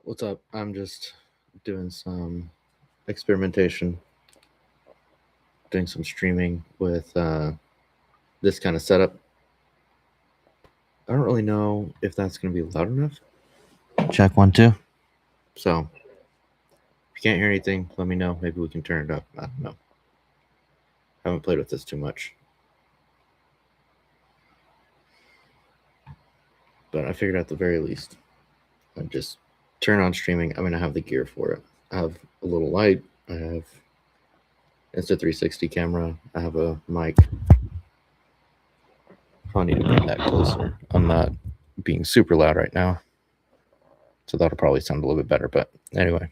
What's up? I'm just doing some experimentation, doing some streaming with this kind of setup. I don't really know if that's going to be loud enough. Check 1, 2. So, if you can't hear anything, let me know. Maybe we can turn it up. I don't know. I haven't played with this too much. But I figured at the very least, I'd just turn on streaming. I'm going to have the gear for it. I have a little light. I have Insta360 camera. I have a mic. Probably need to bring that closer. I'm not being super loud right now, so that'll probably sound a little bit better. But anyway,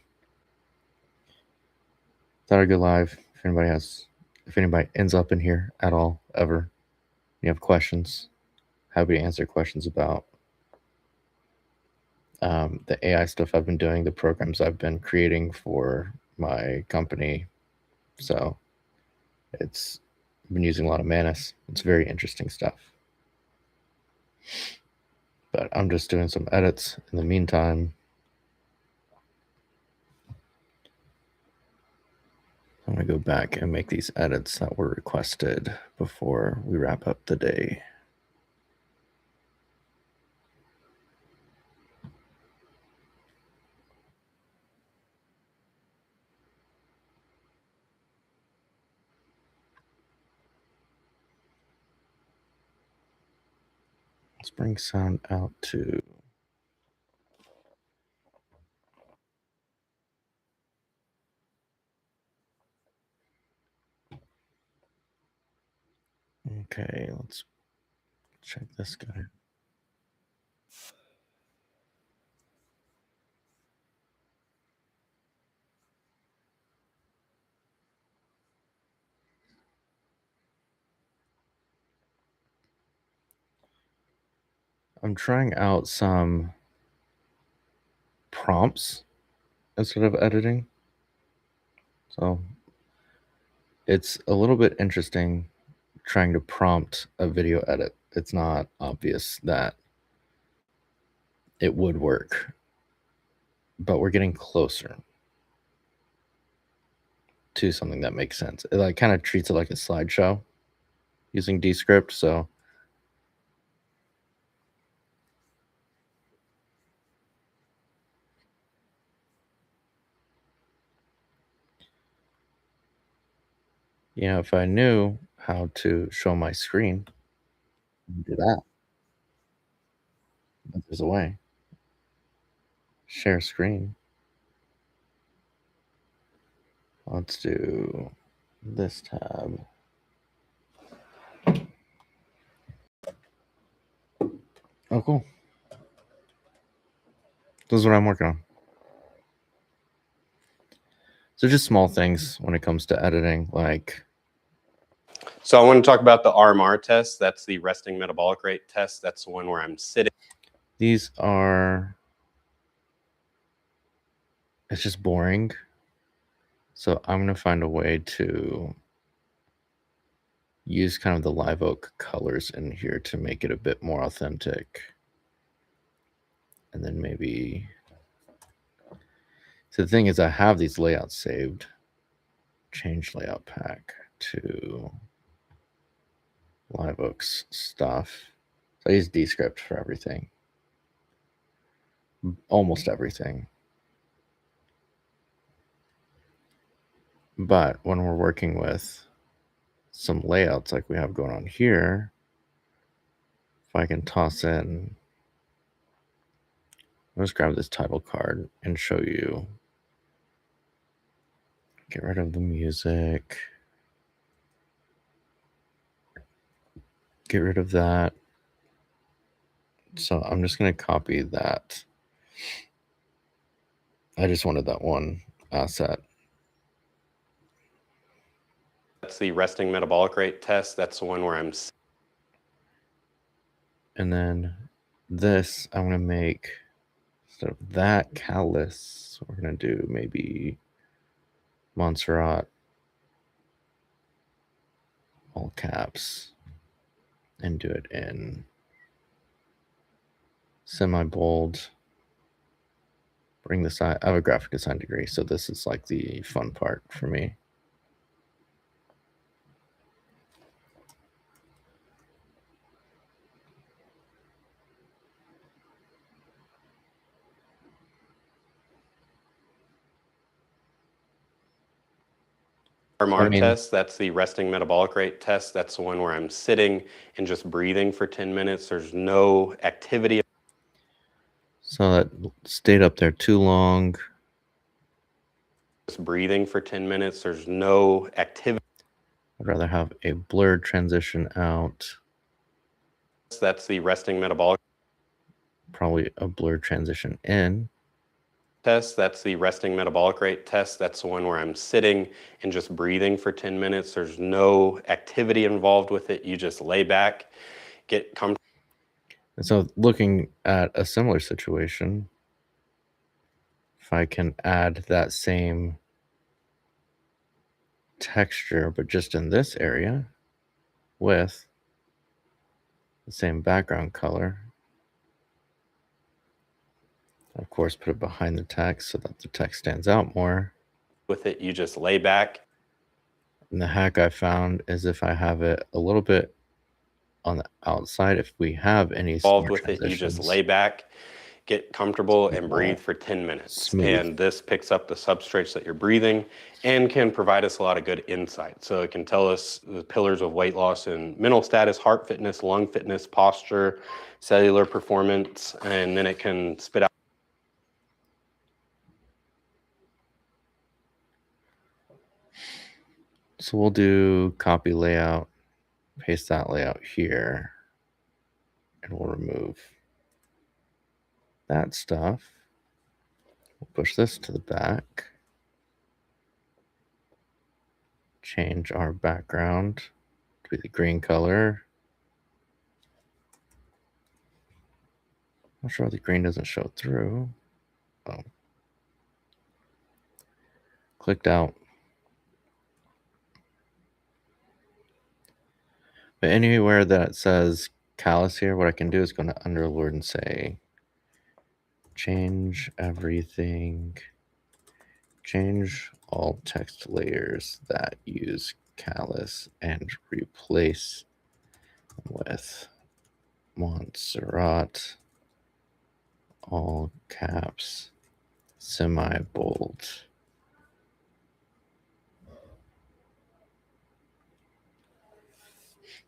thought I'd go live. If anybody ends up in here at all, ever, you have questions, happy to answer questions about the AI stuff I've been doing, the programs I've been creating for my company. So I've been using a lot of Manus. It's very interesting stuff. But I'm just doing some edits in the meantime. I'm going to go back and make these edits that were requested before we wrap up the day. Let's bring sound out to... Okay, let's check this guy. I'm trying out some prompts instead of editing. So it's a little bit interesting trying to prompt a video edit. It's not obvious that it would work, but we're getting closer to something that makes sense. It like kind of treats it like a slideshow using Descript. So if I knew how to show my screen, do that. But there's a way. Share screen. Let's do this tab. Oh, cool. This is what I'm working on. So just small things when it comes to editing, like... So I want to talk about the RMR test. That's the resting metabolic rate test. That's the one where I'm sitting. These are... It's just boring. So I'm going to find a way to use kind of the live oak colors in here to make it a bit more authentic. And then maybe... So the thing is, I have these layouts saved. Change layout pack to live oaks stuff. So I use Descript for everything. Almost everything. But when we're working with some layouts like we have going on here, if I can toss in... Let's grab this title card and show you. Get rid of the music. Get rid of that. So I'm just going to copy that. I just wanted that one asset. That's the resting metabolic rate test. That's the one where I'm... And then this, I'm going to make, instead of that callus, we're going to do maybe Montserrat, all caps, and do it in semi-bold, bring this. I have a graphic design degree, so this is like the fun part for me. RMR test, that's the resting metabolic rate test. That's the one where I'm sitting and just breathing for 10 minutes. There's no activity. So that stayed up there too long. Just breathing for 10 minutes. There's no activity. I'd rather have a blurred transition out. That's the resting metabolic. Probably a blurred transition in. Test, that's the resting metabolic rate test. That's the one where I'm sitting and just breathing for 10 minutes. There's no activity involved with it. You just lay back, get comfortable. And so looking at a similar situation, if I can add that same texture, but just in this area with the same background color, of course, put it behind the text so that the text stands out more. With it, you just lay back. And the hack I found is if I have it a little bit on the outside, if we have any involved with it, you just lay back, get comfortable, and breathe for 10 minutes. Smooth. And this picks up the substrates that you're breathing and can provide us a lot of good insight. So it can tell us the pillars of weight loss and mental status, heart fitness, lung fitness, posture, cellular performance, and then it can spit out. So we'll do copy layout, paste that layout here, and we'll remove that stuff. We'll push this to the back. Change our background to be the green color. Not sure why the green doesn't show through. Oh. Clicked out. But anywhere that it says callus here, what I can do is go to Underlord and say, change everything. Change all text layers that use callus and replace with Montserrat, all caps, semi-bold.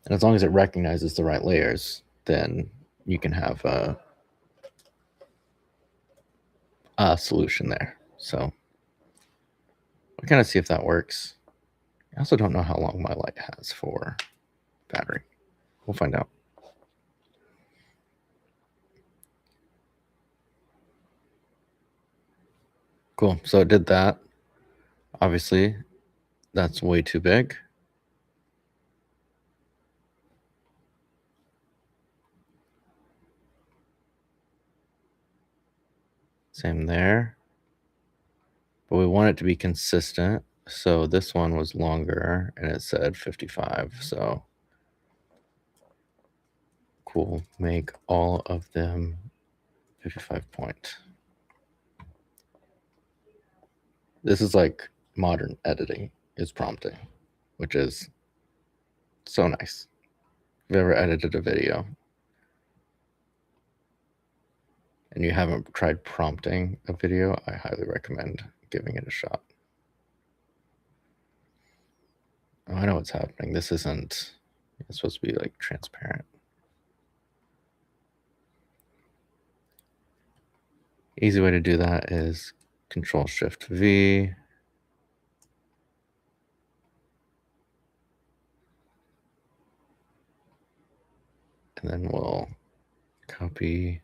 And as long as it recognizes the right layers, then you can have a solution there. So we kind of see if that works. I also don't know how long my light has for battery. We'll find out. Cool. So it did that. Obviously, that's way too big. Same there. But we want it to be consistent. So this one was longer and it said 55. So cool. Make all of them 55 point. This is like modern editing is prompting, which is so nice. If you've ever edited a video and you haven't tried prompting a video, I highly recommend giving it a shot. Oh, I know what's happening. This isn't, it's supposed to be like transparent. Easy way to do that is Control-Shift-V. And then we'll copy.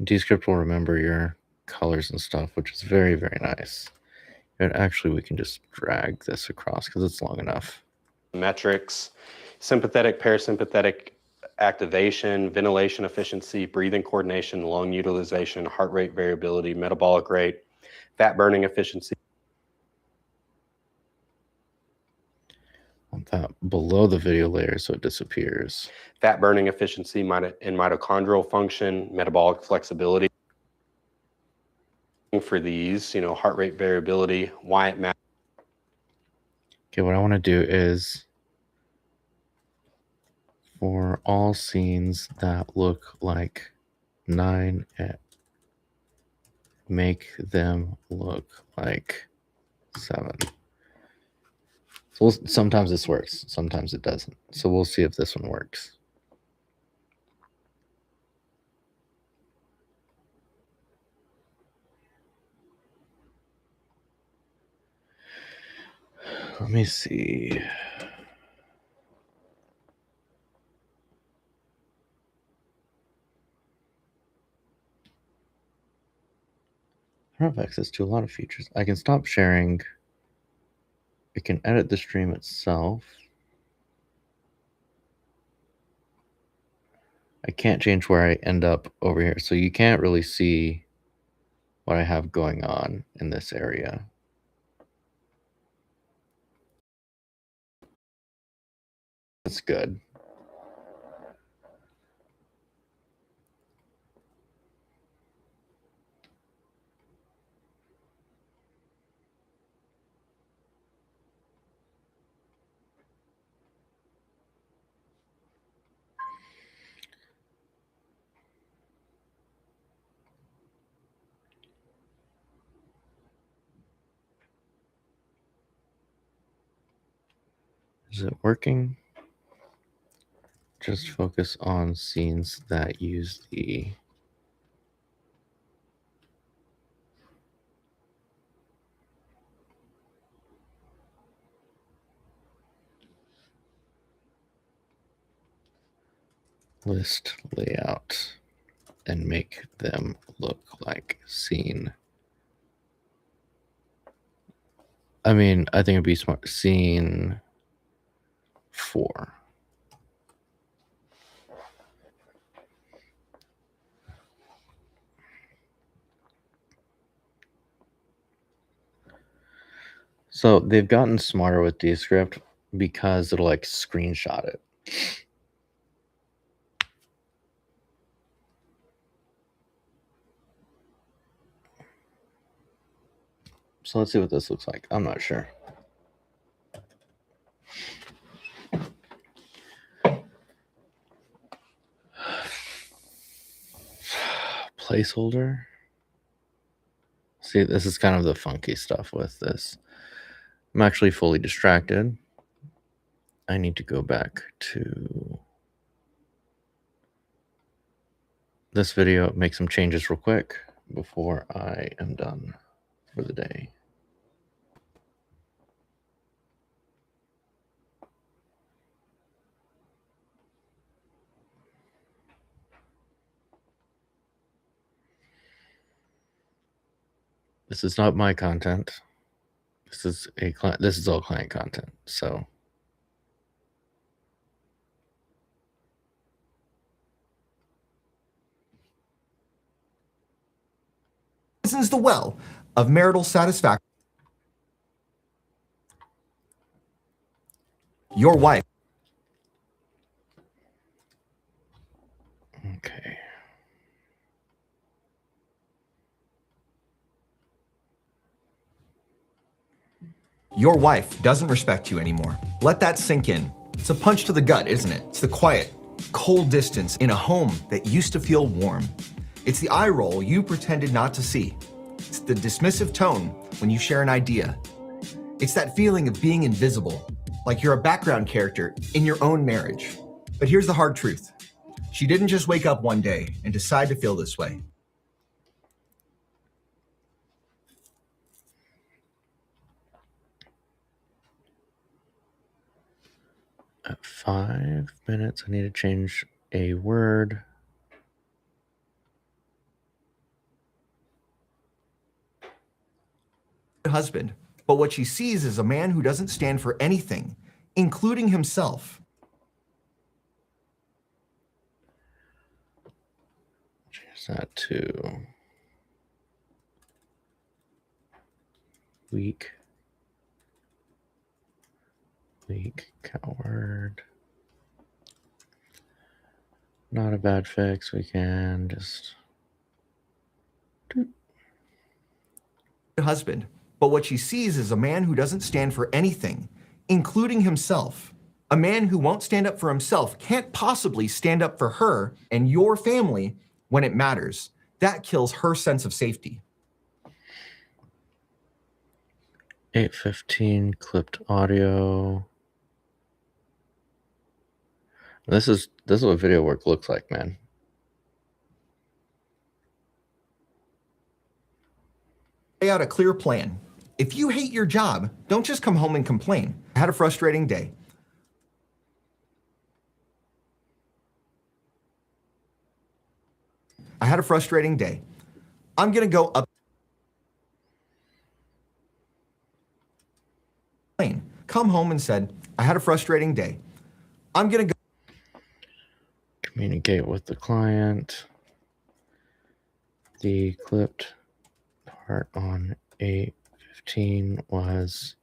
Descript will remember your colors and stuff, which is very, very nice. And actually, we can just drag this across because it's long enough. Metrics, sympathetic, parasympathetic activation, ventilation efficiency, breathing coordination, lung utilization, heart rate variability, metabolic rate, fat burning efficiency. I want that below the video layer so it disappears. Fat burning efficiency and mitochondrial function, metabolic flexibility. For these, heart rate variability, why it matters. Okay, what I want to do is for all scenes that look like 9, make them look like 7. So sometimes this works, sometimes it doesn't. So we'll see if this one works. Let me see. I don't have access to a lot of features. I can stop sharing. It can edit the stream itself. I can't change where I end up over here. So you can't really see what I have going on in this area. That's good. Is it working? Just focus on scenes that use the list layout and make them look like scene. I mean, I think it'd be smart. Scene 4. So they've gotten smarter with Descript because it'll like screenshot it. So let's see what this looks like. I'm not sure. Placeholder. See, this is kind of the funky stuff with this. I'm actually fully distracted. I need to go back to this video, make some changes real quick before I am done for the day. This is not my content. This is a client. This is all client content. So Is the well of marital satisfaction. Your wife. okay. Your wife doesn't respect you anymore. Let that sink in. It's a punch to the gut, isn't it? It's the quiet, cold distance in a home that used to feel warm. It's the eye roll you pretended not to see. It's the dismissive tone when you share an idea. It's that feeling of being invisible, like you're a background character in your own marriage. But here's the hard truth. She didn't just wake up one day and decide to feel this way. At 5 minutes, I need to change a word. Husband, but what she sees is a man who doesn't stand for anything, including himself. Change that to weak coward. Not a bad fix. We can just husband, but what she sees is a man who doesn't stand for anything, including himself. A man who won't stand up for himself can't possibly stand up for her and your family when it matters. That kills her sense of safety. 8:15 clipped audio. This is what video work looks like, man. Lay out a clear plan. If you hate your job, don't just come home and complain. I had a frustrating day. I had a frustrating day. I'm gonna go up. Come home and said, I had a frustrating day. I'm gonna go. Communicate with the client. The clipped part on 8:15 was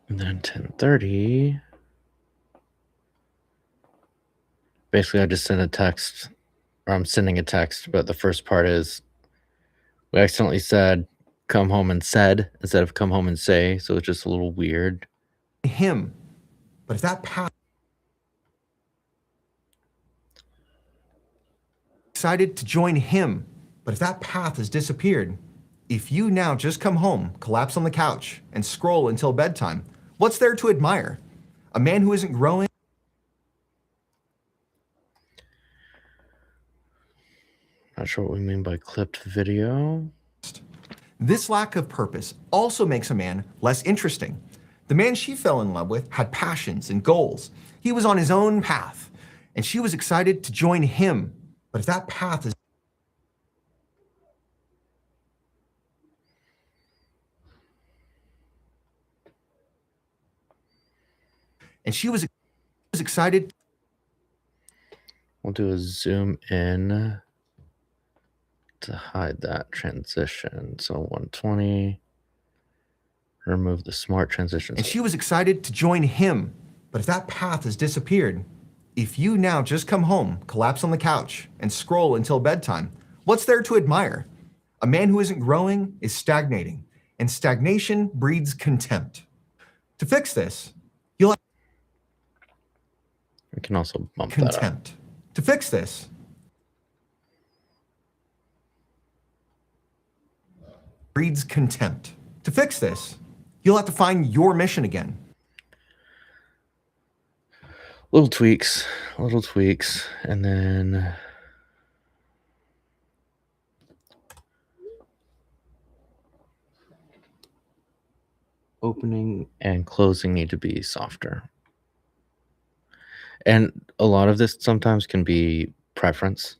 and then 10:30. Basically, I just sent a text, or I'm sending a text, but the first part is we accidentally said come home and said instead of come home and say, so it's just a little weird. Him. But if that path decided to join him, but if that path has disappeared, if you now just come home, collapse on the couch, and scroll until bedtime, what's there to admire? A man who isn't growing? Not sure what we mean by clipped video. This lack of purpose also makes a man less interesting. The man she fell in love with had passions and goals. He was on his own path, and she was excited to join him. But if that path is and she was excited. We'll do a zoom in to hide that transition. So 120. Remove the smart transitions. And she was excited to join him. But if that path has disappeared, if you now just come home, collapse on the couch, and scroll until bedtime, what's there to admire? A man who isn't growing is stagnating, and stagnation breeds contempt. To fix this, you'll We can also bump that up. contempt. To fix this, breeds contempt. To fix this, you'll have to find your mission again. Little tweaks, and then opening and closing need to be softer. And a lot of this sometimes can be preference,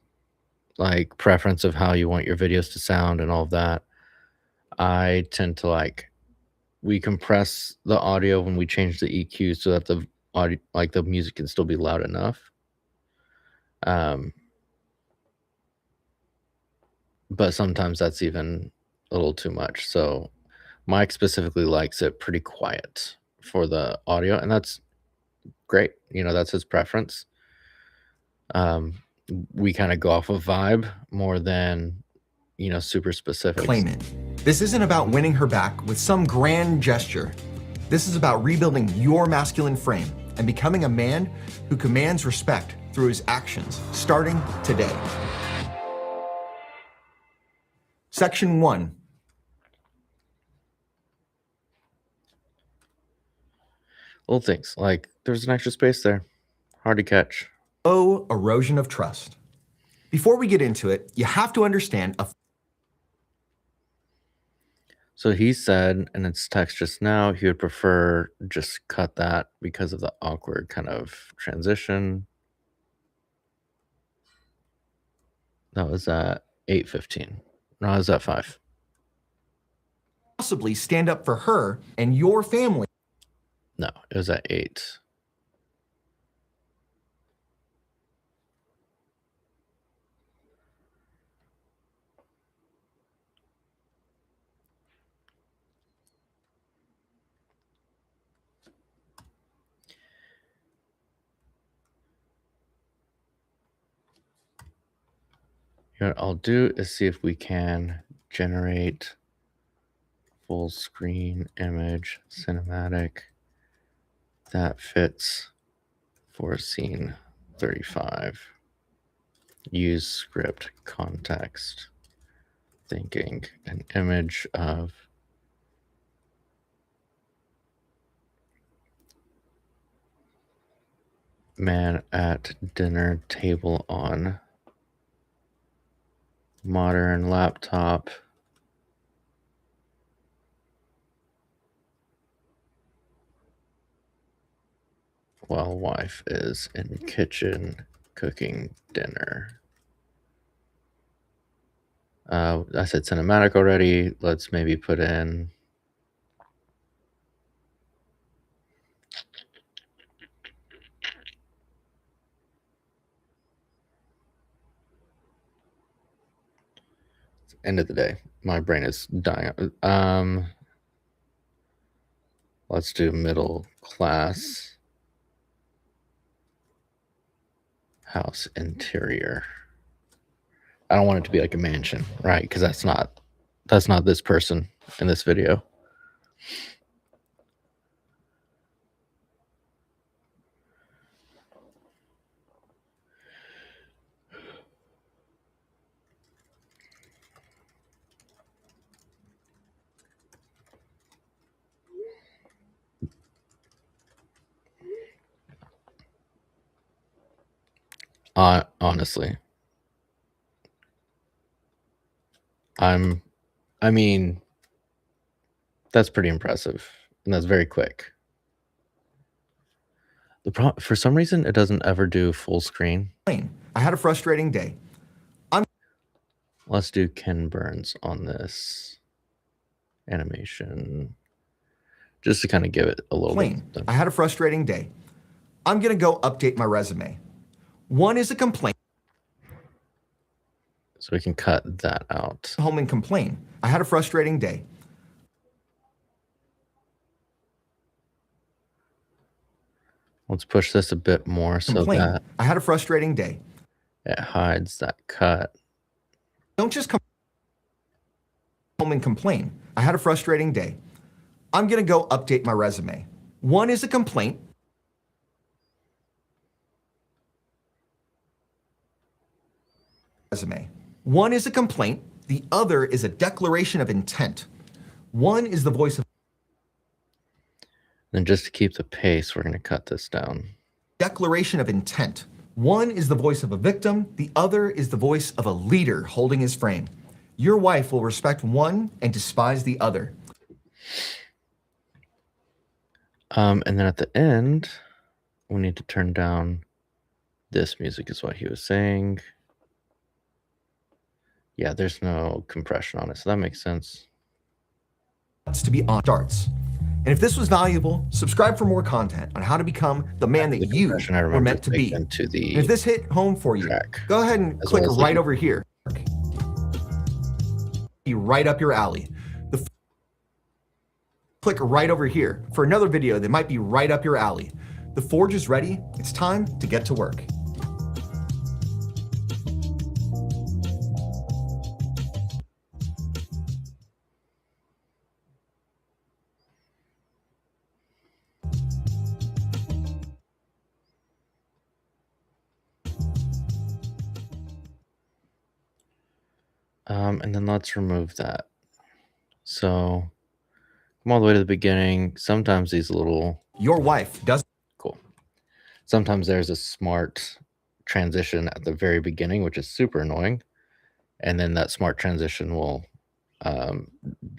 like preference of how you want your videos to sound and all of that. I tend to we compress the audio when we change the EQ so that the audio, like the music, can still be loud enough. But sometimes that's even a little too much. So Mike specifically likes it pretty quiet for the audio, and that's great. That's his preference. We kind of go off of vibe more than, super specific. Claim it. This isn't about winning her back with some grand gesture. This is about rebuilding your masculine frame and becoming a man who commands respect through his actions, starting today. Section 1. Little things like there's an extra space there. Hard to catch. Oh, erosion of trust. Before we get into it, you have to understand So he said in its text just now, he would prefer just cut that because of the awkward kind of transition. That was at 8:15. No, it was at 5. possibly stand up for her and your family. No, it was at 8. What I'll do is see if we can generate full screen image cinematic that fits for scene 35. Use script context. Thinking an image of man at dinner table on modern laptop while wife is in kitchen cooking dinner. I said cinematic already. Let's maybe put in end of the day. My brain is dying. Let's do middle class house interior. I don't want it to be like a mansion, right? Because that's not this person in this video. Honestly, I mean, that's pretty impressive, and that's very quick. For some reason, it doesn't ever do full screen. I had a frustrating day. Let's do Ken Burns on this animation, just to kind of give it a little bit. I had a frustrating day. I'm going to go update my resume. One is a complaint. So we can cut that out. Home and complain. I had a frustrating day. Let's push this a bit more so that I had a frustrating day. it hides that cut. Don't just come home and complain. I had a frustrating day. I'm going to go update my resume. One is a complaint. One is a complaint. The other is a declaration of intent. One is the voice of Then just to keep the pace, we're going to cut this down. declaration of intent. One is the voice of a victim. The other is the voice of a leader holding his frame. Your wife will respect one and despise the other. And then at the end, we need to turn down this music is what he was saying. Yeah, there's no compression on it, so that makes sense. To be on starts. And if this was valuable, subscribe for more content on how to become the man that you were meant to be. And if this hit home for you, go ahead and click right over here. Be right up your alley. Click right over here for another video that might be right up your alley. The forge is ready. It's time to get to work. And then let's remove that. So come all the way to the beginning. Sometimes these little Your wife doesn't. cool. Sometimes there's a smart transition at the very beginning, which is super annoying. And then that smart transition will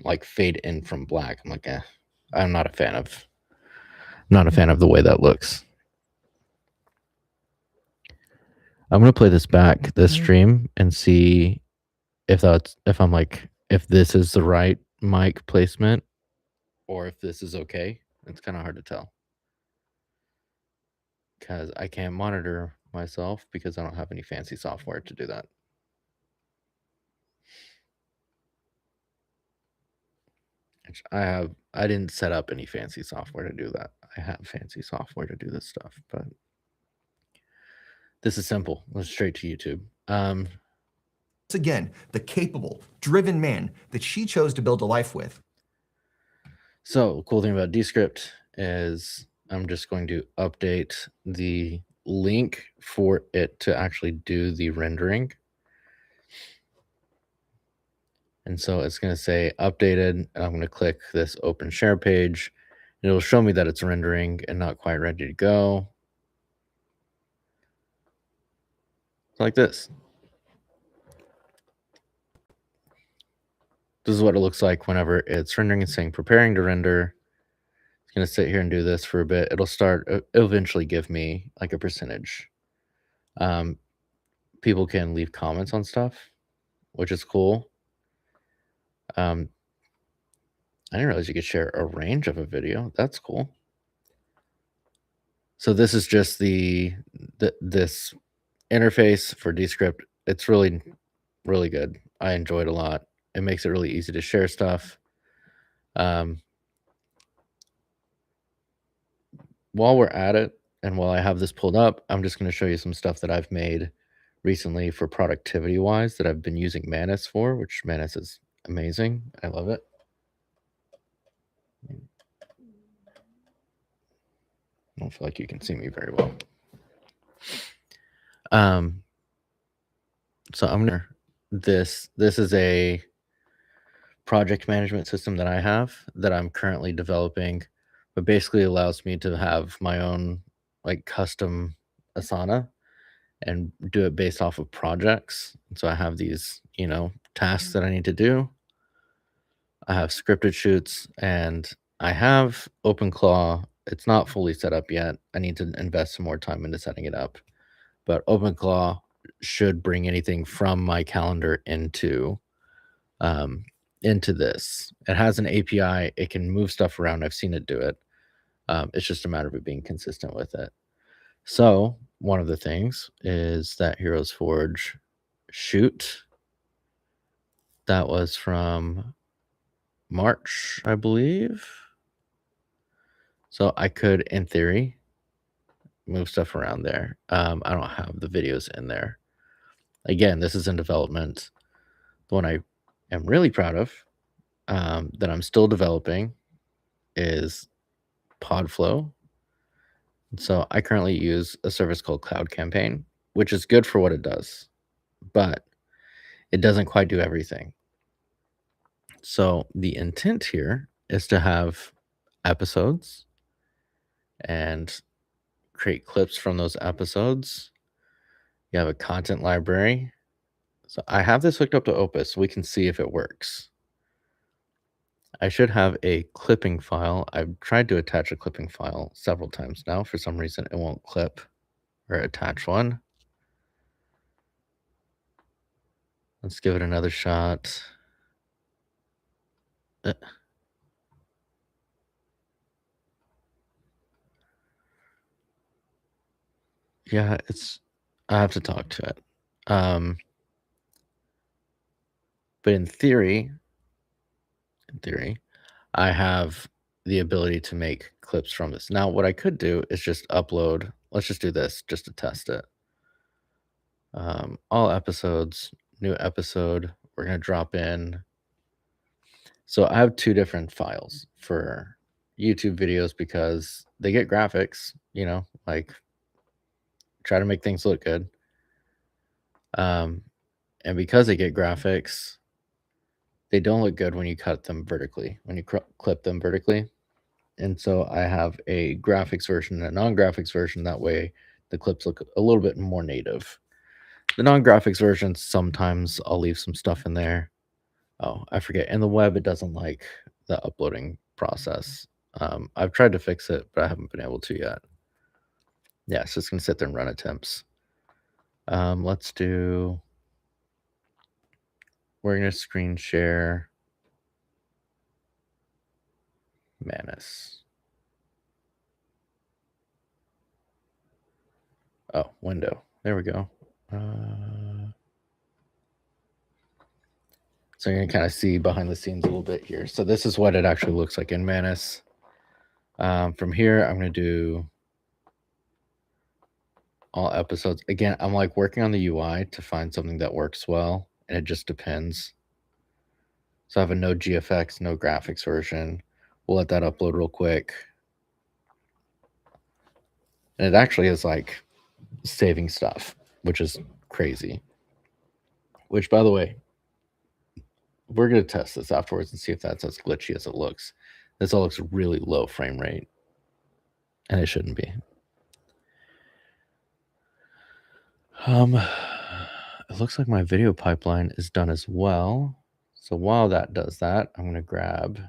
like fade in from black. I'm like, I'm not a fan of the way that looks. I'm gonna play this back, this stream, and see if this is the right mic placement or if this is okay. It's kind of hard to tell because I can't monitor myself because I don't have any fancy software to do that. I didn't set up any fancy software to do that. I have fancy software to do this stuff, but this is simple. Let's straight to YouTube. Again, the capable, driven man that she chose to build a life with. So, cool thing about Descript is I'm just going to update the link for it to actually do the rendering. And so it's going to say updated, and I'm going to click this open share page, and it'll show me that it's rendering and not quite ready to go. Like this. This is what it looks like whenever it's rendering and saying preparing to render. It's going to sit here and do this for a bit. It'll eventually give me like a percentage. People can leave comments on stuff, which is cool. I didn't realize you could share a range of a video. That's cool. So this is just this interface for Descript. It's really, really good. I enjoy it a lot. It makes it really easy to share stuff. While we're at it, and while I have this pulled up, I'm just going to show you some stuff that I've made recently for productivity-wise that I've been using Manus for, which Manus is amazing. I love it. I don't feel like you can see me very well. So I'm gonna this is a project management system that I have that I'm currently developing, but basically allows me to have my own like custom Asana and do it based off of projects. So I have these, tasks that I need to do. I have scripted shoots and I have OpenClaw. It's not fully set up yet. I need to invest some more time into setting it up. But OpenClaw should bring anything from my calendar into this. It has an API. It can move stuff around. I've seen it do it. It's just a matter of it being consistent with it. So one of the things is that Heroes Forge shoot. That was from March, I believe. So I could, in theory, move stuff around there. I don't have the videos in there. Again, this is in development. The one I am really proud of that I'm still developing is Podflow. So I currently use a service called Cloud Campaign, which is good for what it does, but it doesn't quite do everything. So the intent here is to have episodes and create clips from those episodes. You have a content library. So I have this hooked up to Opus so we can see if it works. I should have a clipping file. I've tried to attach a clipping file several times now. For some reason, it won't clip or attach one. Let's give it another shot. Yeah, I have to talk to it. But in theory, I have the ability to make clips from this. Now, what I could do is just upload. Let's just do this just to test it. All episodes, new episode. We're going to drop in. So I have two different files for YouTube videos because they get graphics, like try to make things look good. And because they get graphics, they don't look good when you cut them vertically, when you clip them vertically. And so I have a graphics version and a non-graphics version. That way the clips look a little bit more native. The non-graphics version, sometimes I'll leave some stuff in there. Oh, I forget. In the web, it doesn't like the uploading process. I've tried to fix it, but I haven't been able to yet. Yeah, so it's going to sit there and run attempts. Let's do... We're going to screen share Manus. Oh, window. There we go. So you're going to kind of see behind the scenes a little bit here. So this is what it actually looks like in Manus. From here, I'm going to do all episodes. Again, I'm like working on the UI to find something that works well, and it just depends. So I have a no GFX, no graphics version. We'll let that upload real quick. And it actually is like saving stuff, which is crazy. Which, by the way, we're going to test this afterwards and see if that's as glitchy as it looks. This all looks really low frame rate, and it shouldn't be. It looks like my video pipeline is done as well. So while that does that, I'm going to grab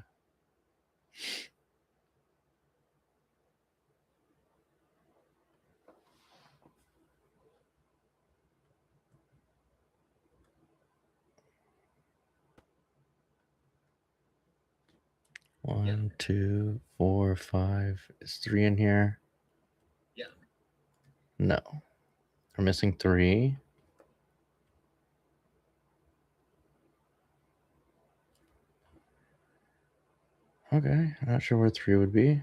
one, 2, 4, 5. Is 3 in here? Yeah. No. We're missing 3. Okay, I'm not sure where 3 would be.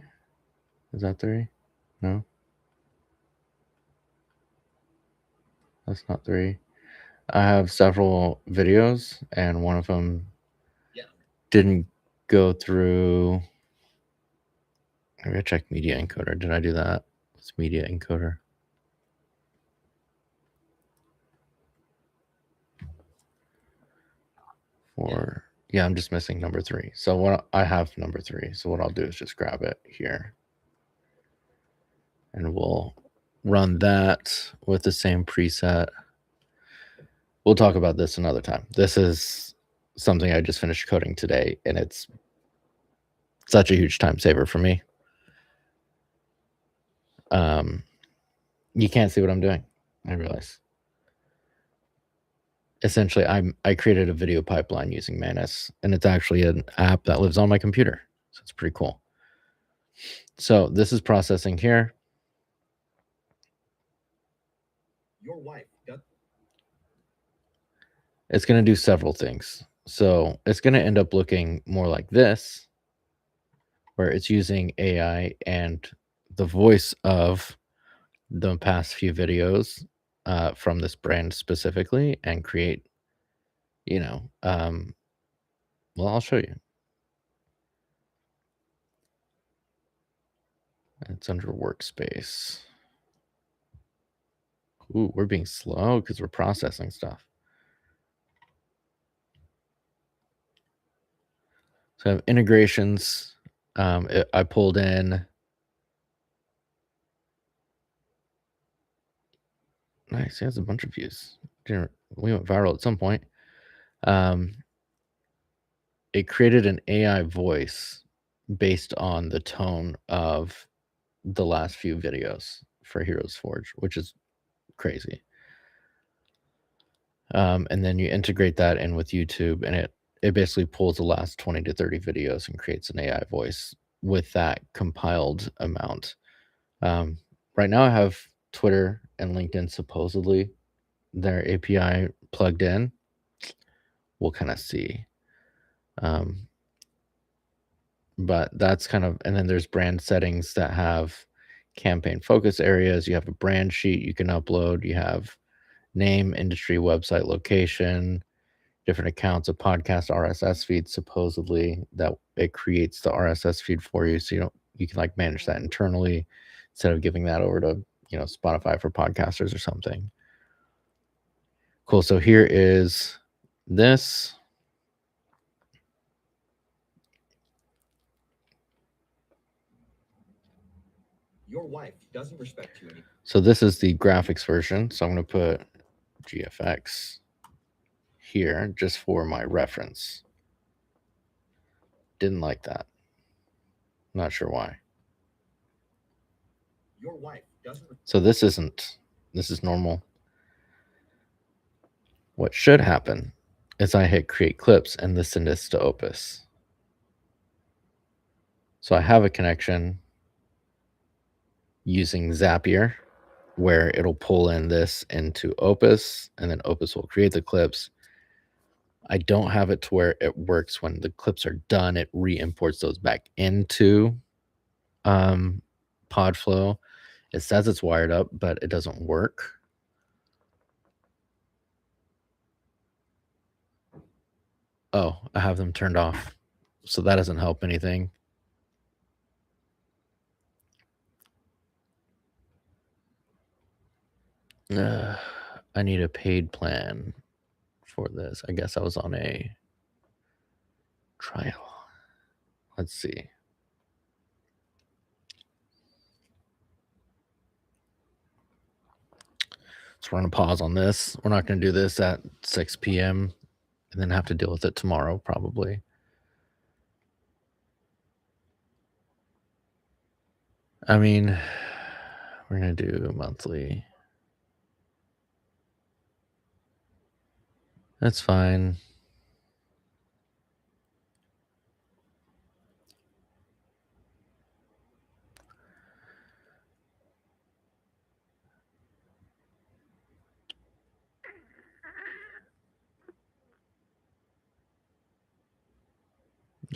Is that 3? No. That's not 3. I have several videos, and one of them didn't go through. I'm going to check media encoder. Did I do that? What's media encoder? Yeah, I'm just missing number 3. So what I have number 3. So what I'll do is just grab it here. And we'll run that with the same preset. We'll talk about this another time. This is something I just finished coding today, and it's such a huge time saver for me. You can't see what I'm doing, I realize. Essentially, I created a video pipeline using Manus, and it's actually an app that lives on my computer. So it's pretty cool. So this is processing here. Your wife does. It's going to do several things. So it's going to end up looking more like this, where it's using AI and the voice of the past few videos from this brand specifically and create, well, I'll show you. It's under workspace. Ooh, we're being slow because we're processing stuff. So I have integrations. I pulled in. Nice. It has a bunch of views. We went viral at some point. It created an AI voice based on the tone of the last few videos for Heroes Forge, which is crazy. And then you integrate that in with YouTube, and it basically pulls the last 20 to 30 videos and creates an AI voice with that compiled amount. Right now I have Twitter and LinkedIn supposedly their API plugged in. We'll kind of see. But that's kind of, and then there's brand settings that have campaign focus areas. You have a brand sheet you can upload. You have name, industry, website, location, different accounts, a podcast RSS feed, supposedly that it creates the RSS feed for you. So you can like manage that internally instead of giving that over to, Spotify for podcasters or something. Cool. So here is this. Your wife doesn't respect you anymore. So this is the graphics version. So I'm going to put GFX here just for my reference. Didn't like that. Not sure why. Your wife doesn't. So this is normal. What should happen is I hit create clips and this send this to Opus. So I have a connection using Zapier where it'll pull in this into Opus and then Opus will create the clips. I don't have it to where it works when the clips are done. It re-imports those back into PodFlow. It says it's wired up, but it doesn't work. Oh, I have them turned off. So that doesn't help anything. I need a paid plan for this. I guess I was on a trial. Let's see. So we're going to pause on this. We're not going to do this at 6 p.m. and then have to deal with it tomorrow, probably. I mean, we're going to do monthly. That's fine.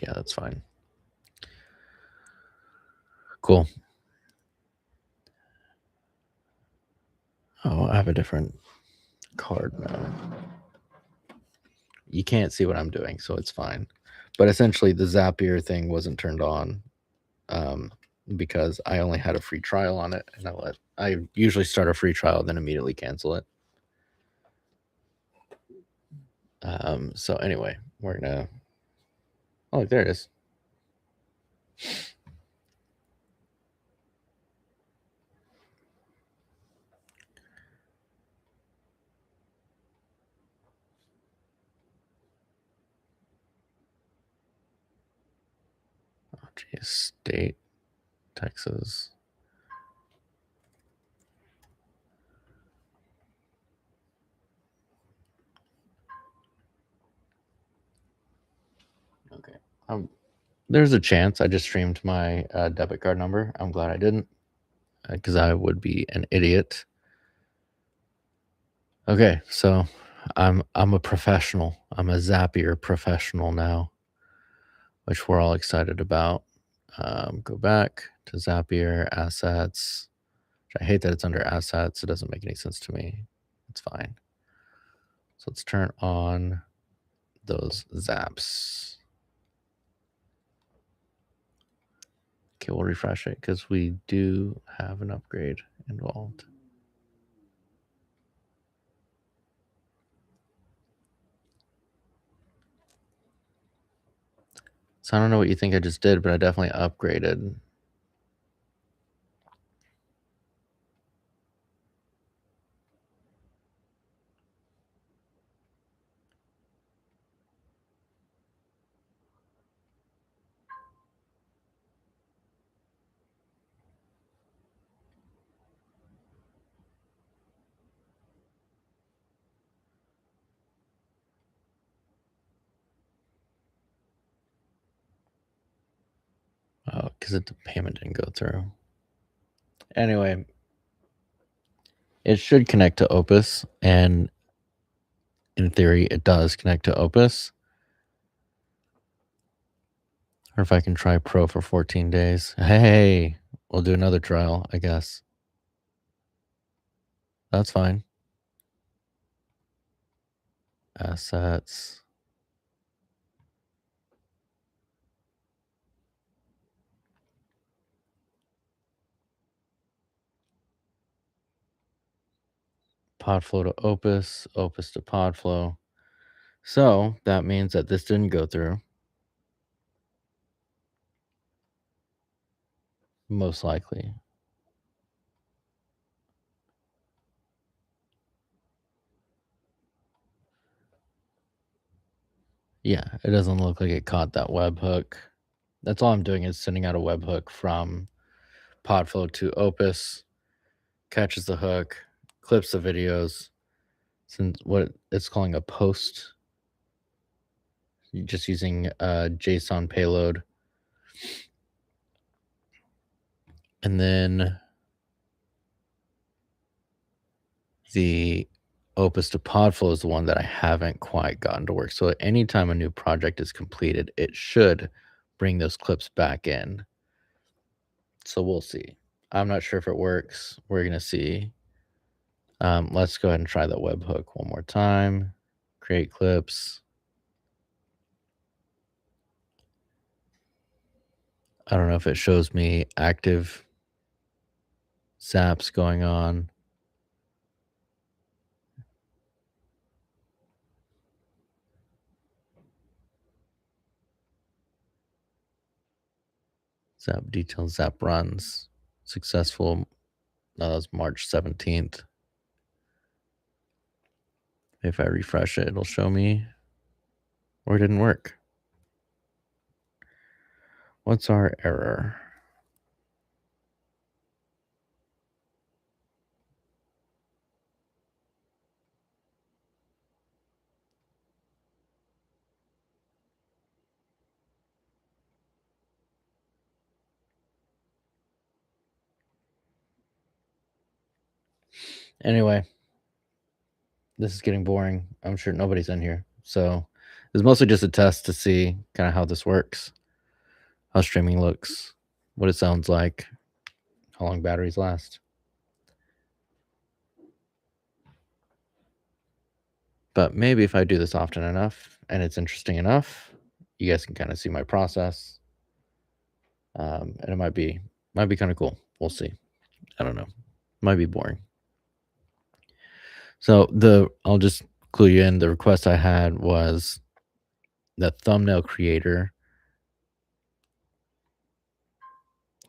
Yeah, that's fine. Cool. Oh, I have a different card now. You can't see what I'm doing, so it's fine. But essentially, the Zapier thing wasn't turned on because I only had a free trial on it, and I usually start a free trial, then immediately cancel it. So anyway, we're gonna. Oh, there it is. Oh, geez, state, Texas. Okay. There's a chance I just streamed my debit card number. I'm glad I didn't, because I would be an idiot. Okay, so I'm a professional. I'm a Zapier professional now, which we're all excited about. Go back to Zapier assets. I hate that it's under assets. It doesn't make any sense to me. It's fine. So let's turn on those zaps. Okay, we'll refresh it because we do have an upgrade involved. So I don't know what you think I just did, but I definitely upgraded. Oh, because the payment didn't go through. Anyway, it should connect to Opus, and in theory, it does connect to Opus. Or if I can try Pro for 14 days. Hey, we'll do another trial, I guess. That's fine. Assets. Podflow to Opus, Opus to Podflow. So that means that this didn't go through. Most likely. Yeah, it doesn't look like it caught that webhook. That's all I'm doing is sending out a webhook from Podflow to Opus, catches the hook, clips the videos, since what it's calling a post, just using a JSON payload. And then the Opus to Podflow is the one that I haven't quite gotten to work. So anytime a new project is completed, it should bring those clips back in. So we'll see. I'm not sure if it works. We're going to see. Let's go ahead and try the webhook one more time. Create clips. I don't know if it shows me active zaps going on. Zap details, zap runs. Successful. No, that was March 17th. If I refresh it, it'll show me or it didn't work. What's our error? Anyway, this is getting boring. I'm sure nobody's in here. So it's mostly just a test to see kind of how this works, how streaming looks, what it sounds like, how long batteries last. But maybe if I do this often enough and it's interesting enough, you guys can kind of see my process. And it might be kind of cool. We'll see. I don't know. Might be boring. So I'll just clue you in. The request I had was the thumbnail creator.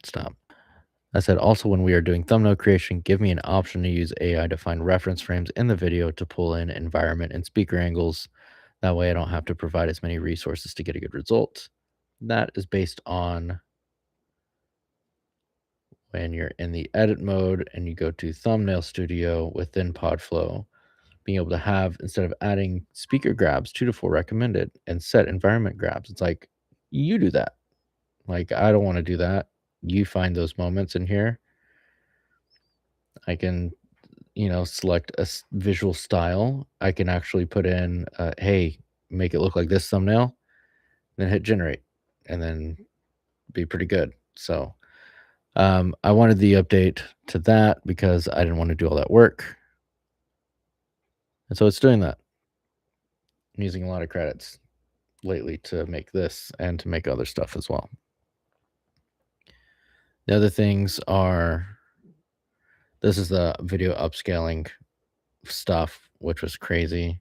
Stop. I said, also, when we are doing thumbnail creation, give me an option to use AI to find reference frames in the video to pull in environment and speaker angles. That way I don't have to provide as many resources to get a good result. That is based on when you're in the edit mode and you go to Thumbnail Studio within Podflow, being able to have, instead of adding speaker grabs, 2 to 4 recommended, and set environment grabs, it's like, you do that. Like, I don't want to do that. You find those moments in here. I can, select a visual style. I can actually put in, hey, make it look like this thumbnail, then hit generate, and then be pretty good. So I wanted the update to that because I didn't want to do all that work. And so it's doing that. I'm using a lot of credits lately to make this and to make other stuff as well. The other things are, this is the video upscaling stuff, which was crazy.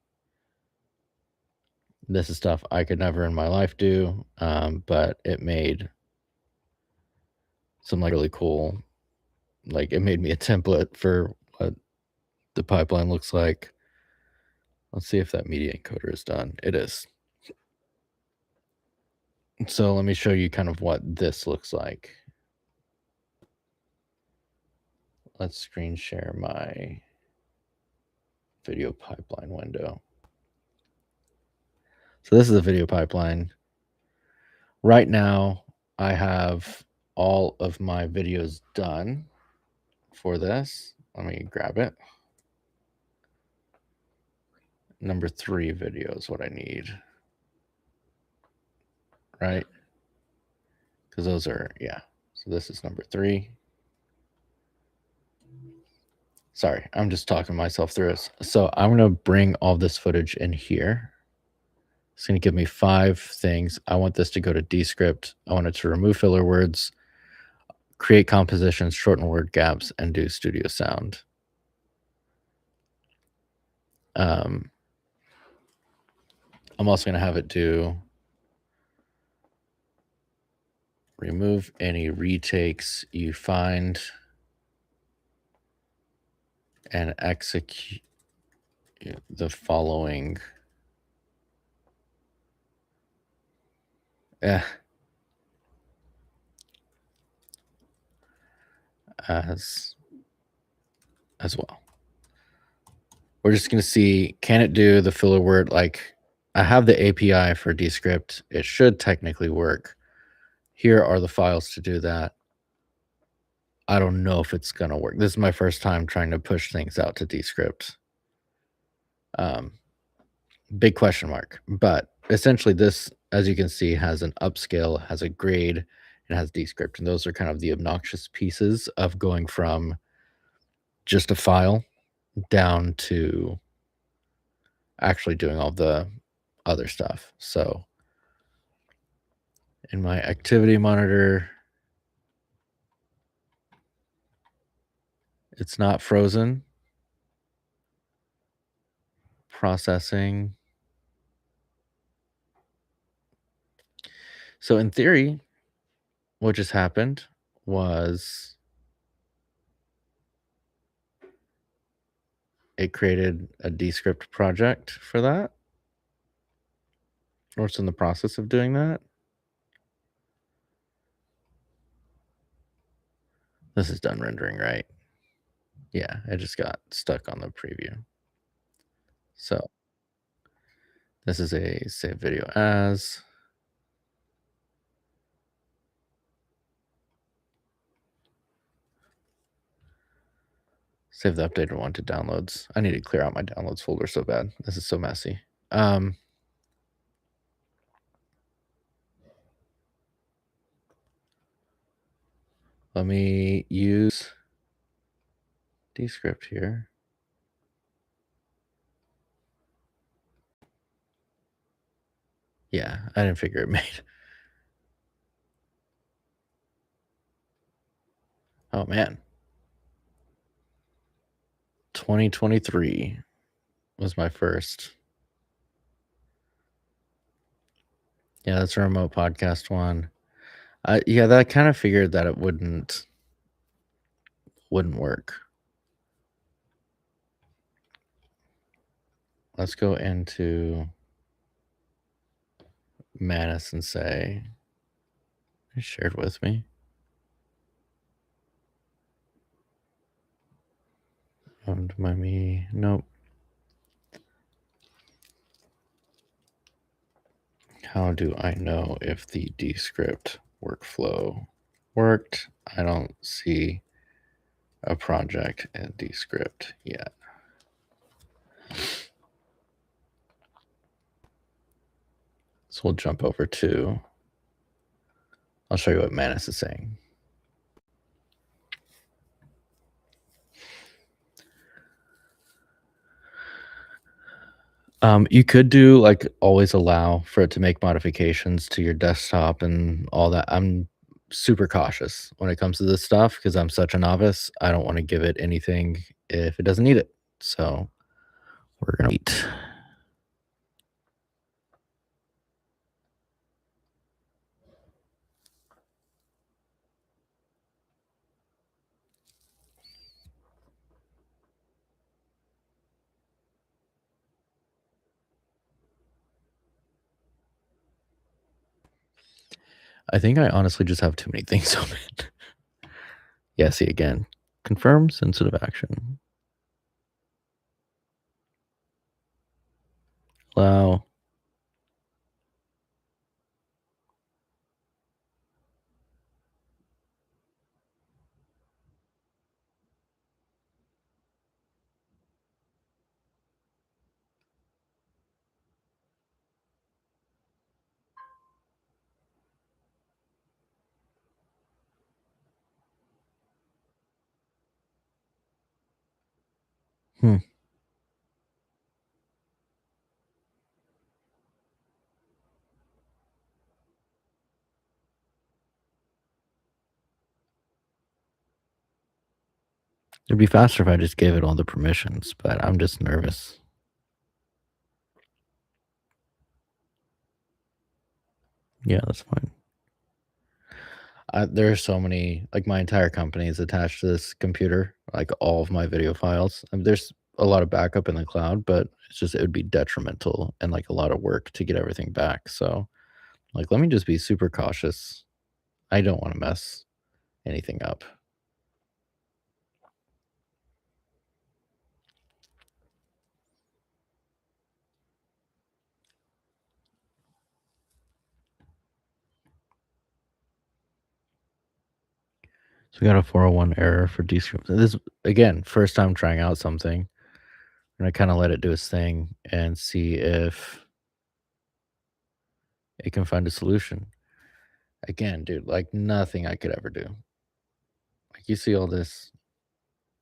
This is stuff I could never in my life do, but it made some really cool, it made me a template for what the pipeline looks like. Let's see if that media encoder is done. It is. So let me show you kind of what this looks like. Let's screen share my video pipeline window. So this is a video pipeline. Right now, I have all of my videos done for this. Let me grab it. Number 3 video is what I need. Right? Because those are, yeah. So this is number 3. Sorry, I'm just talking myself through this. So I'm going to bring all this footage in here. It's going to give me 5 things. I want this to go to Descript. I want it to remove filler words, create compositions, shorten word gaps, and do studio sound. I'm also going to have it do remove any retakes you find and execute the following eh, as well. We're just going to see, can it do the filler word? Like, I have the API for Descript. It should technically work. Here are the files to do that. I don't know if it's going to work. This is my first time trying to push things out to Descript. Big question mark. But essentially this, as you can see, has an upscale, has a grade, and has Descript. And those are kind of the obnoxious pieces of going from just a file down to actually doing all the other stuff. So in my activity monitor, it's not frozen. Processing. So in theory, what just happened was it created a Descript project for that. Or it's in the process of doing that. This is done rendering, right? Yeah, I just got stuck on the preview. So this is a save video as. Save the updated one to downloads. I need to clear out my downloads folder so bad. This is so messy. Let me use Descript here. Yeah, I didn't figure it made. Oh man. 2023 was my first. Yeah, that's a remote podcast one. Yeah, that I kind of figured that it wouldn't work. Let's go into Manus and say, you shared with me. Owned by me. Nope. How do I know if the Descript workflow worked? I don't see a project in Descript yet. So we'll jump over to, I'll show you what Manus is saying. You could do like always allow for it to make modifications to your desktop and all that. I'm super cautious when it comes to this stuff because I'm such a novice. I don't want to give it anything if it doesn't need it. So we're going to wait. I think I honestly just have too many things open. Yeah, see again. Confirm sensitive action. Allow. It'd be faster if I just gave it all the permissions, but I'm just nervous. Yeah, that's fine. There are so many, like my entire company is attached to this computer, like all of my video files. There's a lot of backup in the cloud, but it's just, it would be detrimental and like a lot of work to get everything back. So Like, let me just be super cautious. I don't want to mess anything up. So we got a 401 error for descript. This, again, first time trying out something. And I kind of let it do its thing and see if it can find a solution. Again, dude, like nothing I could ever do. Like, you see all this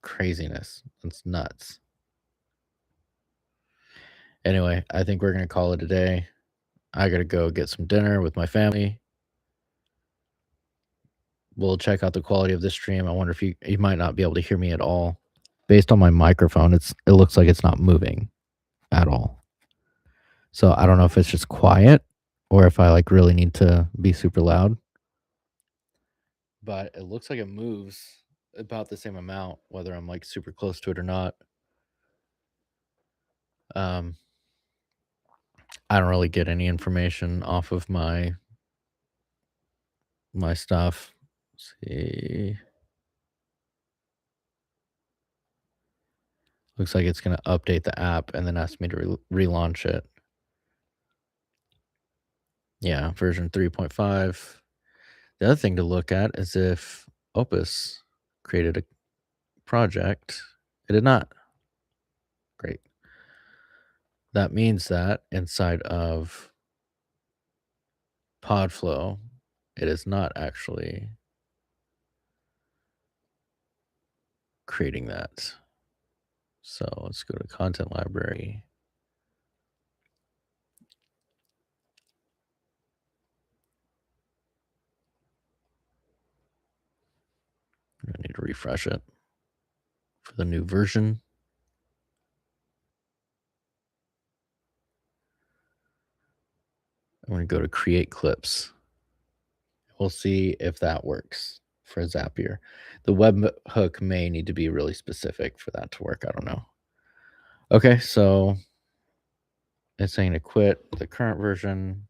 craziness. It's nuts. Anyway, I think we're going to call it a day. I got to go get some dinner with my family. We'll check out the quality of this stream. I wonder if you might not be able to hear me at all. Based on my microphone, it looks like it's not moving at all. So I don't know if it's just quiet or if I like really need to be super loud. But it looks like it moves about the same amount, whether I'm like super close to it or not. I don't really get any information off of my stuff. Let's see. Looks like it's going to update the app and then ask me to relaunch it. Yeah, version 3.5. The other thing to look at is if Opus created a project. It did not. Great. That means that inside of PodFlow, it is not actually creating that. So let's go to content library. I need to refresh it for the new version. I'm going to go to create clips. We'll see if that works for Zapier. The webhook may need to be really specific for that to work. I don't know. Okay, so it's saying to quit the current version.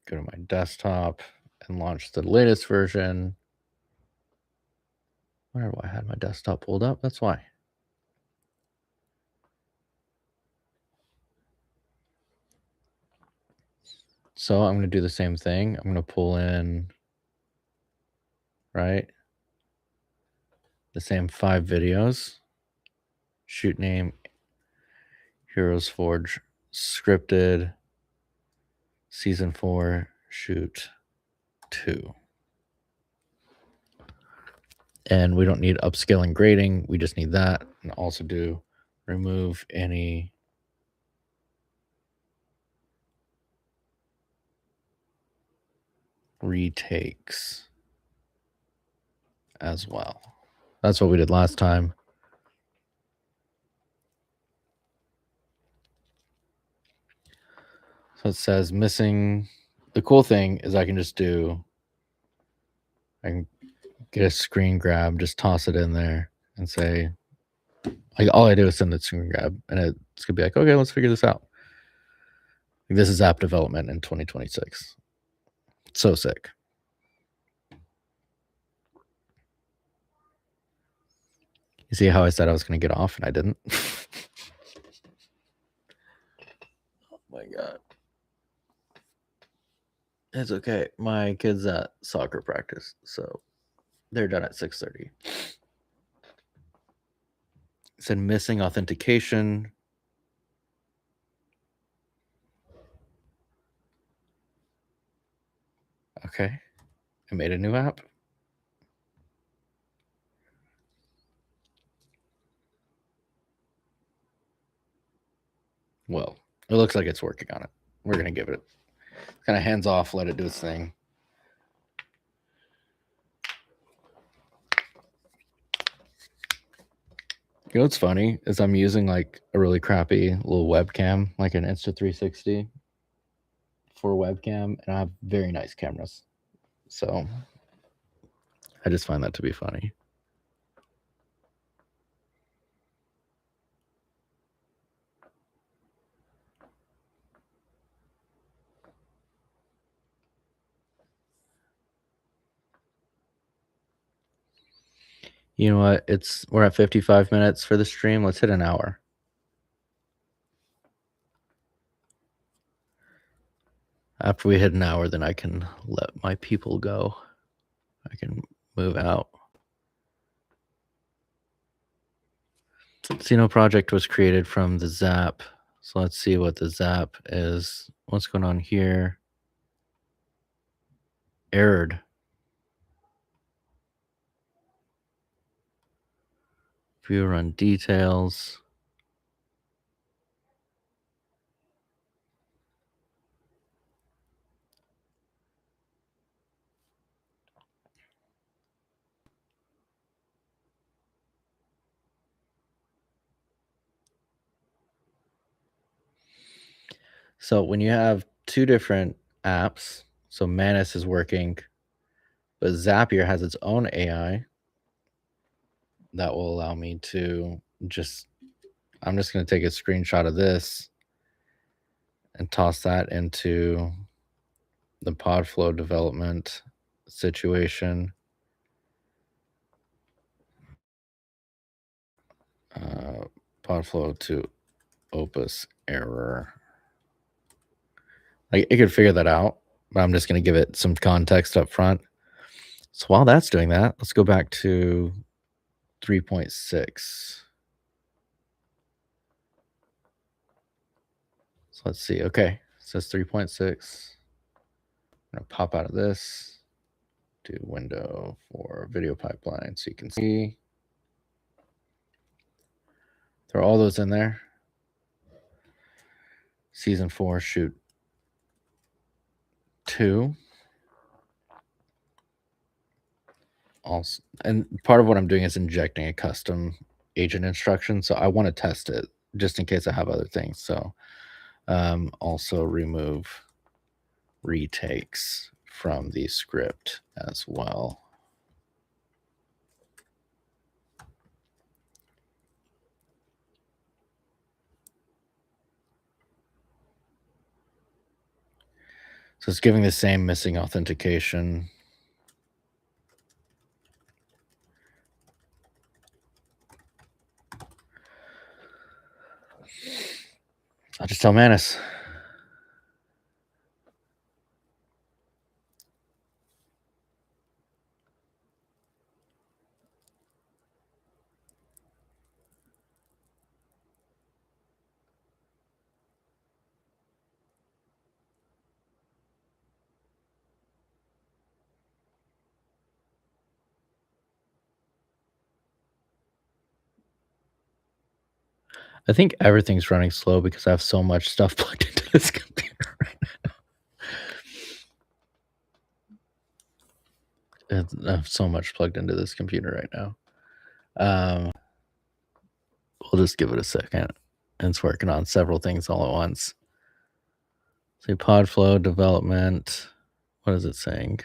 Go to my desktop and launch the latest version. Where do I have my desktop pulled up? That's why. So I'm going to do the same thing. I'm going to pull in, right, the same 5 videos. Shoot name, Heroes Forge, scripted, season 4, shoot 2. And we don't need upscaling grading. We just need that. And also do remove any retakes as well. That's what we did last time. So it says missing. The cool thing is I can get a screen grab, just toss it in there and say, like, all I do is send the screen grab and it's gonna be like, okay, let's figure this out. Like, this is app development in 2026. It's so sick. You see how I said I was gonna get off and I didn't? Oh my God. It's okay. My kid's at soccer practice, so they're done at 6:30. It said missing authentication. Okay. I made a new app. Well, it looks like it's working on it. We're going to give it kind of hands off, let it do its thing. You know what's funny is I'm using like a really crappy little webcam, like an Insta360 for webcam, and I have very nice cameras. So I just find that to be funny. You know what? We're at 55 minutes for the stream. Let's hit an hour. After we hit an hour, then I can let my people go. I can move out. Xeno project was created from the Zap. So let's see what the Zap is. What's going on here? Errored. View run details. So when you have two different apps, so Manus is working, but Zapier has its own AI that will allow me to I'm just going to take a screenshot of this and toss that into the PodFlow development situation. PodFlow to Opus error. Like, it could figure that out, but I'm just going to give it some context up front. So while that's doing that, let's go back to 3.6. So let's see. Okay, it says 3.6. I'm going to pop out of this, do window for video pipeline so you can see. Throw all those in there. Season 4, shoot 2. Also, and part of what I'm doing is injecting a custom agent instruction. So I want to test it just in case I have other things. So also remove retakes from the script as well. So it's giving the same missing authentication. I'll just tell Manus. I think everything's running slow because I have so much stuff plugged into this computer right now. I have so much plugged into this computer right now. We'll just give it a second. And it's working on several things all at once. Say PodFlow development. What is it saying?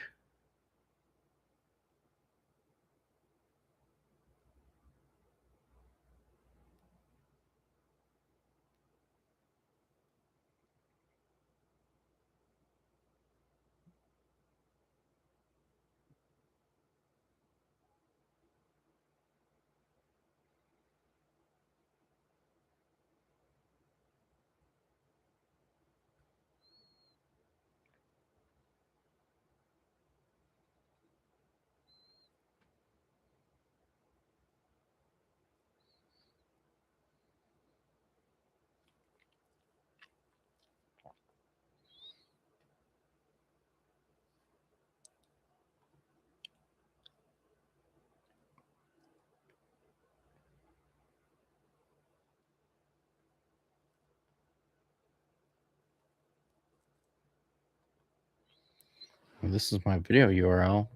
This is my video URL.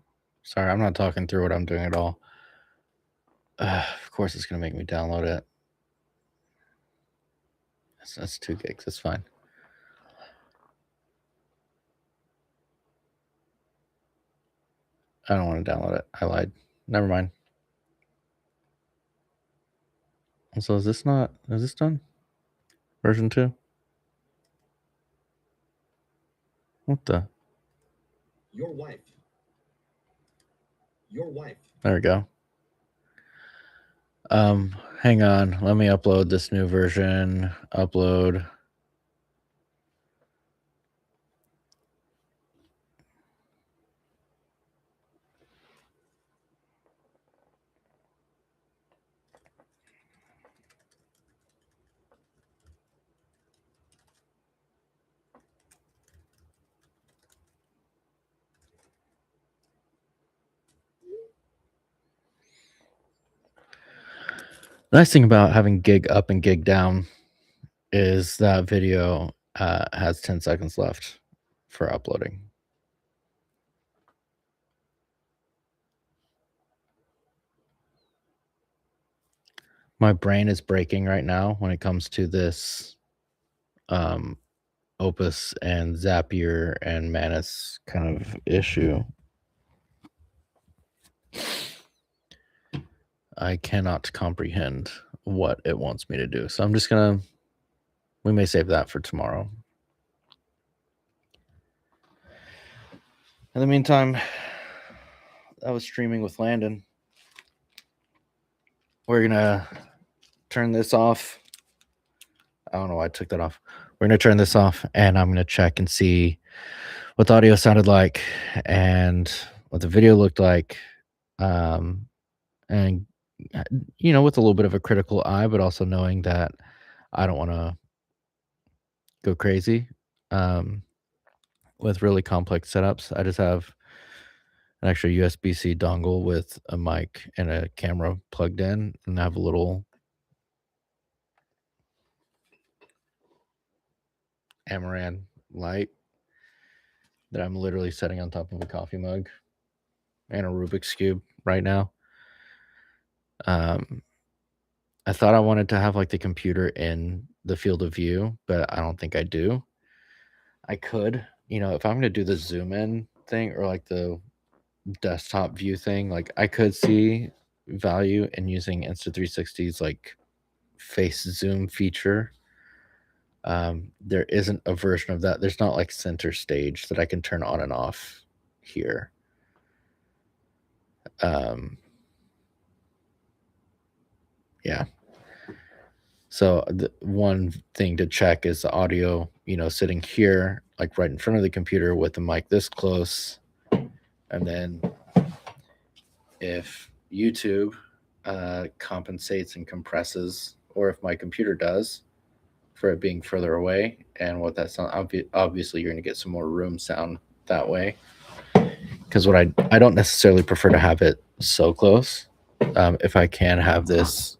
Sorry, I'm not talking through what I'm doing at all. Of course, it's going to make me download it. That's 2 gigs. That's fine. I don't want to download it. I lied. Never mind. So is this done? Version 2? What the? Your wife. There we go. Hang on. Let me upload this new version. Upload. The nice thing about having gig up and gig down is that video has 10 seconds left for uploading. My brain is breaking right now when it comes to this Opus and Zapier and Manus kind of issue. I cannot comprehend what it wants me to do. So I'm just going to, we may save that for tomorrow. In the meantime, I was streaming with Landon. We're going to turn this off. I don't know why I took that off. We're going to turn this off and I'm going to check and see what the audio sounded like and what the video looked like. And, you know, with a little bit of a critical eye, but also knowing that I don't want to go crazy with really complex setups. I just have an extra USB-C dongle with a mic and a camera plugged in, and I have a little Amaran light that I'm literally setting on top of a coffee mug and a Rubik's Cube right now. I thought I wanted to have like the computer in the field of view, but I don't think I do. I could, you know, if I'm going to do the zoom in thing or like the desktop view thing, like I could see value in using Insta360's like face zoom feature. There isn't a version of that. There's not like center stage that I can turn on and off here. Yeah. So the one thing to check is the audio, you know, sitting here, like right in front of the computer with the mic this close. And then if YouTube compensates and compresses, or if my computer does for it being further away, and what that sound, obviously you're going to get some more room sound that way. Because what I don't necessarily prefer to have it so close. If I can have this,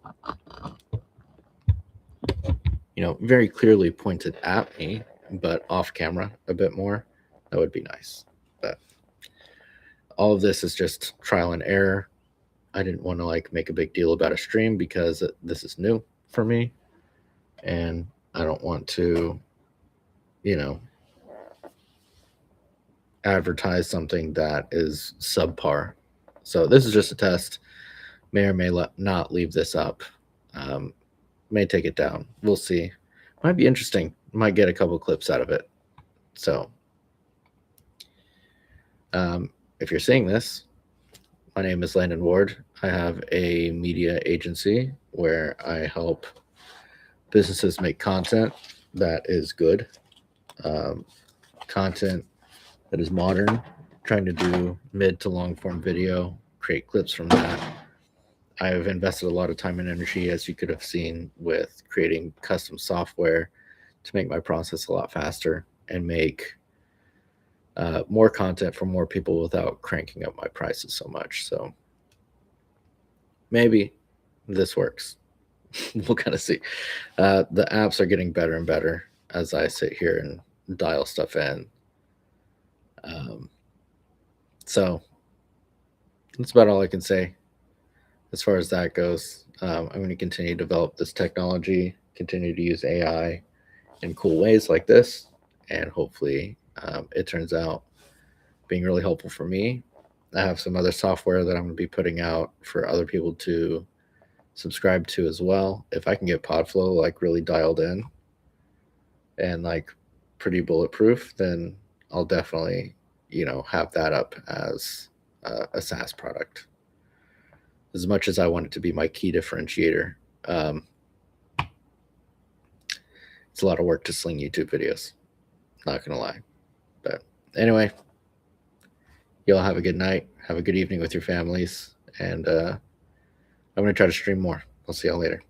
you know, very clearly pointed at me, but off camera a bit more, that would be nice. But all of this is just trial and error. I didn't want to like make a big deal about a stream because this is new for me, and I don't want to, you know, advertise something that is subpar. So this is just a test. May or may not leave this up. May take it down. We'll see. Might be interesting. Might get a couple clips out of it. So if you're seeing this, my name is Landon Ward. I have a media agency where I help businesses make content that is good, content that is modern, trying to do mid to long form video, create clips from that. I have invested a lot of time and energy, as you could have seen, with creating custom software to make my process a lot faster and make more content for more people without cranking up my prices so much. So maybe this works. We'll kind of see. The apps are getting better and better as I sit here and dial stuff in. So that's about all I can say as far as that goes. I'm going to continue to develop this technology, continue to use AI in cool ways like this, and hopefully it turns out being really helpful for me. I have some other software that I'm going to be putting out for other people to subscribe to as well. If I can get Podflow like really dialed in and like pretty bulletproof, then I'll definitely, you know, have that up as a SaaS product. as much as I want it to be my key differentiator, it's a lot of work to sling YouTube videos. Not gonna lie. But anyway, y'all have a good night. Have a good evening with your families. And I'm gonna try to stream more. I'll see y'all later.